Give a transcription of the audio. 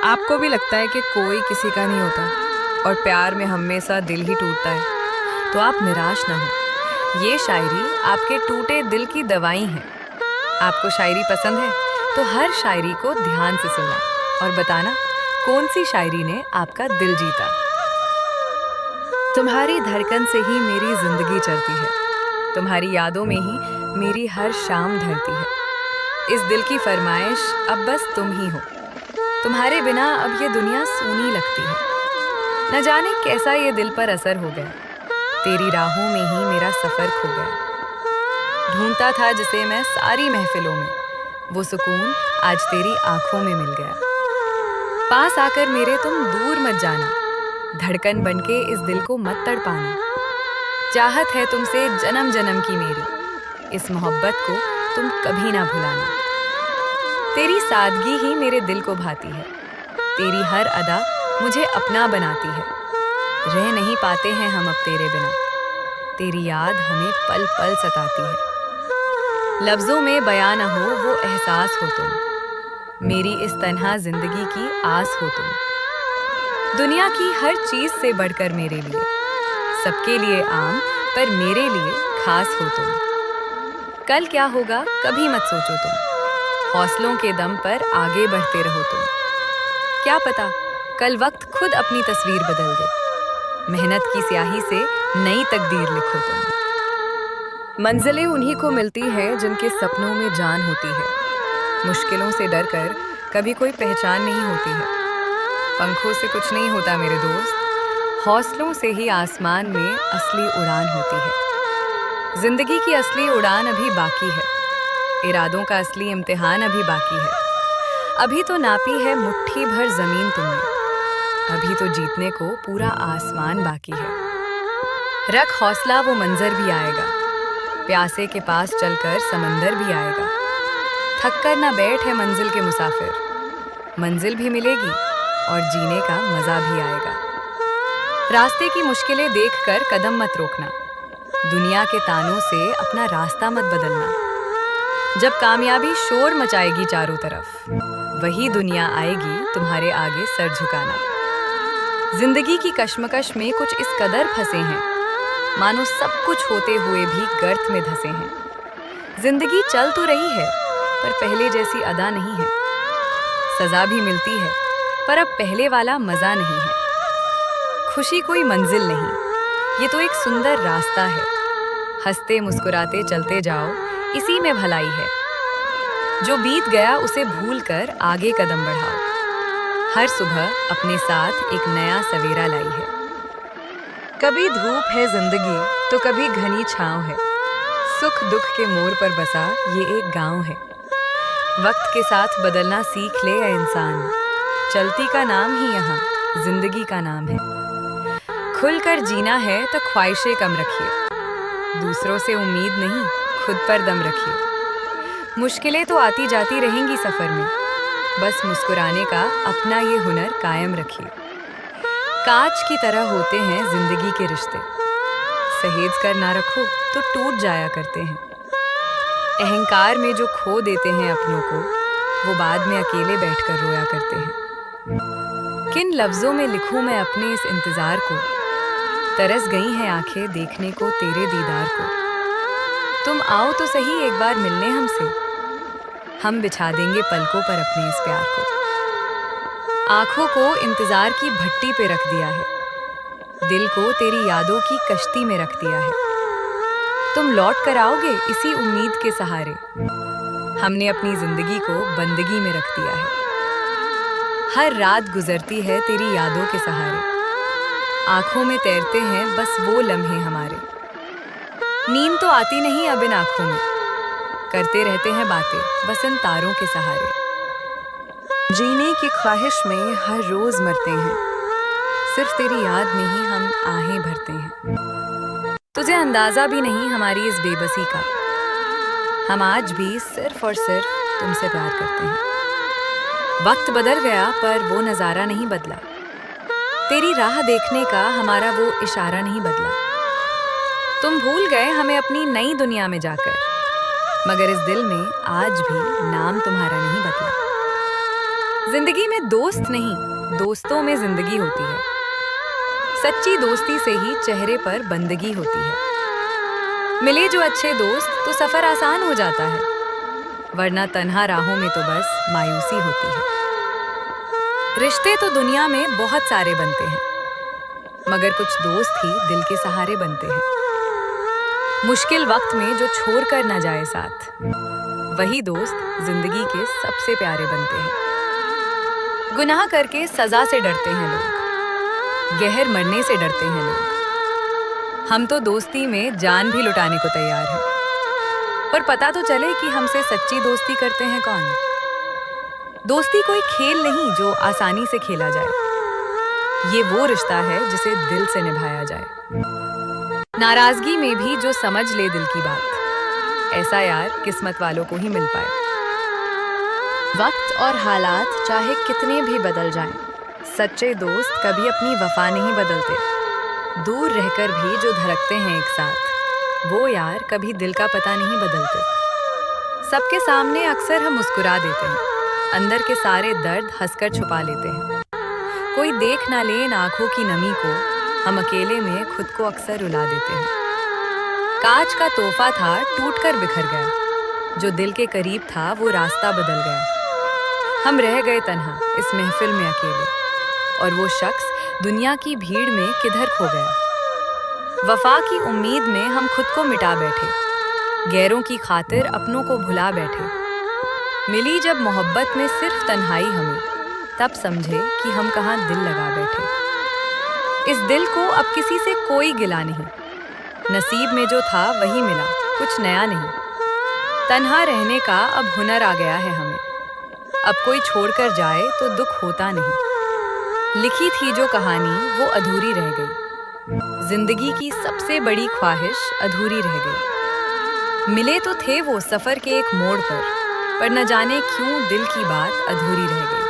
आपको भी लगता है कि कोई किसी का नहीं होता और प्यार में हमेशा दिल ही टूटता है, तो आप निराश ना हो। ये शायरी आपके टूटे दिल की दवाई है। आपको शायरी पसंद है तो हर शायरी को ध्यान से सुनना और बताना कौन सी शायरी ने आपका दिल जीता। तुम्हारी धड़कन से ही मेरी जिंदगी चलती है, तुम्हारी यादों में ही मेरी हर शाम ढलती है। इस दिल की फरमाइश अब बस तुम ही हो, तुम्हारे बिना अब ये दुनिया सूनी लगती है। न जाने कैसा ये दिल पर असर हो गया, तेरी राहों में ही मेरा सफर खो गया। ढूंढता था जिसे मैं सारी महफिलों में, वो सुकून आज तेरी आंखों में मिल गया। पास आकर मेरे तुम दूर मत जाना, धड़कन बनके इस दिल को मत तड़पाना। चाहत है तुमसे जन्म जन्म की मेरी, इस मोहब्बत को तुम कभी ना भुलाना। तेरी सादगी ही मेरे दिल को भाती है, तेरी हर अदा मुझे अपना बनाती है। रह नहीं पाते हैं हम अब तेरे बिना, तेरी याद हमें पल पल सताती है। लफ्जों में बयां न हो वो एहसास हो तुम, मेरी इस तन्हा जिंदगी की आस हो तुम। दुनिया की हर चीज से बढ़कर मेरे लिए, सबके लिए आम पर मेरे लिए खास हो तुम। कल क्या होगा कभी मत सोचो तुम, हौसलों के दम पर आगे बढ़ते रहो तुम। क्या पता कल वक्त खुद अपनी तस्वीर बदल दे, मेहनत की स्याही से नई तकदीर लिखो तुम। मंजिलें उन्हीं को मिलती हैं जिनके सपनों में जान होती है। मुश्किलों से डरकर कभी कोई पहचान नहीं होती है। पंखों से कुछ नहीं होता मेरे दोस्त, हौसलों से ही आसमान में असली उड़ान होती है। जिंदगी की असली उड़ान अभी बाकी है, इरादों का असली इम्तिहान अभी बाकी है। अभी तो नापी है मुट्ठी भर जमीन तुमने, अभी तो जीतने को पूरा आसमान बाकी है। रख हौसला वो मंजर भी आएगा, प्यासे के पास चलकर समंदर भी आएगा। थक कर ना बैठ है मंजिल के मुसाफिर, मंजिल भी मिलेगी और जीने का मजा भी आएगा। रास्ते की मुश्किलें देखकर कदम मत रोकना, दुनिया के तानों से अपना रास्ता मत बदलना। जब कामयाबी शोर मचाएगी चारों तरफ, वही दुनिया आएगी तुम्हारे आगे सर झुकाना। जिंदगी की कश्मकश में कुछ इस कदर फंसे हैं, मानो सब कुछ होते हुए भी गर्त में धंसे हैं। जिंदगी चल तो रही है पर पहले जैसी अदा नहीं है। सजा भी मिलती है पर अब पहले वाला मजा नहीं है। खुशी कोई मंजिल नहीं, ये तो एक सुंदर रास्ता है। हंसते मुस्कुराते चलते जाओ, इसी में भलाई है। जो बीत गया उसे भूलकर आगे कदम बढ़ाओ। हर सुबह अपने साथ एक नया सवेरा लाई है। कभी धूप है जिंदगी तो कभी घनी छांव है, सुख दुख के मोड़ पर बसा ये एक गांव है। वक्त के साथ बदलना सीख ले ऐ इंसान, चलती का नाम ही यहाँ जिंदगी का नाम है। खुलकर जीना है तो ख्वाहिशें कम रखिए, दूसरों से उम्मीद नहीं खुद पर दम रखिए। मुश्किलें तो आती जाती रहेंगी सफर में, बस मुस्कुराने का अपना ये हुनर कायम रखिए। कांच की तरह होते हैं जिंदगी के रिश्ते, सहेज कर ना रखो तो टूट जाया करते हैं। अहंकार में जो खो देते हैं अपनों को, वो बाद में अकेले बैठकर रोया करते हैं। किन लफ्जों में लिखूं मैं अपने इस इंतजार को, तरस गई हैं आंखें देखने को तेरे दीदार को। तुम आओ तो सही एक बार मिलने हमसे, हम बिछा देंगे पलकों पर अपने इस प्यार को। आंखों को इंतजार की भट्टी पे रख दिया है, दिल को तेरी यादों की कश्ती में रख दिया है। तुम लौट कर आओगे इसी उम्मीद के सहारे, हमने अपनी जिंदगी को बंदगी में रख दिया है। हर रात गुजरती है तेरी यादों के सहारे, आंखों में तैरते हैं बस वो लम्हे हमारे। नींद तो आती नहीं अब इन आंखों में, करते रहते हैं बातें बस इन तारों के सहारे। जीने की ख्वाहिश में हर रोज मरते हैं, सिर्फ तेरी याद में ही हम आहें भरते हैं। तुझे अंदाजा भी नहीं हमारी इस बेबसी का, हम आज भी सिर्फ और सिर्फ तुमसे प्यार करते हैं। वक्त बदल गया पर वो नजारा नहीं बदला, तेरी राह देखने का हमारा वो इशारा नहीं बदला। तुम भूल गए हमें अपनी नई दुनिया में जाकर, मगर इस दिल में आज भी नाम तुम्हारा नहीं बदला। जिंदगी में दोस्त नहीं, दोस्तों में जिंदगी होती है। सच्ची दोस्ती से ही चेहरे पर बंदगी होती है। मिले जो अच्छे दोस्त तो सफर आसान हो जाता है, वरना तन्हा राहों में तो बस मायूसी होती है। रिश्ते तो दुनिया में बहुत सारे बनते हैं, मगर कुछ दोस्त ही दिल के सहारे बनते हैं। मुश्किल वक्त में जो छोड़ कर न जाए साथ, वही दोस्त जिंदगी के सबसे प्यारे बनते हैं। गुनाह करके सजा से डरते हैं लोग, गहर मरने से डरते हैं लोग। हम तो दोस्ती में जान भी लुटाने को तैयार हैं, पर पता तो चले कि हमसे सच्ची दोस्ती करते हैं कौन। दोस्ती कोई खेल नहीं जो आसानी से खेला जाए। ये वो रिश्ता है जिसे दिल से निभाया जाए। नाराजगी में भी जो समझ ले दिल की बात, ऐसा यार किस्मत वालों को ही मिल पाए। वक्त और हालात चाहे कितने भी बदल जाएं, सच्चे दोस्त कभी अपनी वफा नहीं बदलते। दूर रहकर भी जो धड़कते हैं एक साथ, वो यार कभी दिल का पता नहीं बदलते। सबके सामने अक्सर हम मुस्कुरा देते हैं, अंदर के सारे दर्द हंसकर छुपा लेते हैं। कोई देख ना ले इन आंखों की नमी को, हम अकेले में खुद को अक्सर रुला देते हैं। कांच का तोहफा था, टूट कर बिखर गया। जो दिल के करीब था वो रास्ता बदल गया। हम रह गए तन्हा इस महफिल में अकेले, और वो शख्स दुनिया की भीड़ में किधर खो गया। वफा की उम्मीद में हम खुद को मिटा बैठे, गैरों की खातिर अपनों को भुला बैठे। मिली जब मोहब्बत में सिर्फ तन्हाई हमें, तब समझे कि हम कहाँ दिल लगा बैठे। इस दिल को अब किसी से कोई गिला नहीं, नसीब में जो था वही मिला, कुछ नया नहीं। तन्हा रहने का अब हुनर आ गया है हमें, अब कोई छोड़कर जाए तो दुख होता नहीं। लिखी थी जो कहानी वो अधूरी रह गई, जिंदगी की सबसे बड़ी ख्वाहिश अधूरी रह गई। मिले तो थे वो सफर के एक मोड़ पर न जाने क्यों दिल की बात अधूरी रह गई।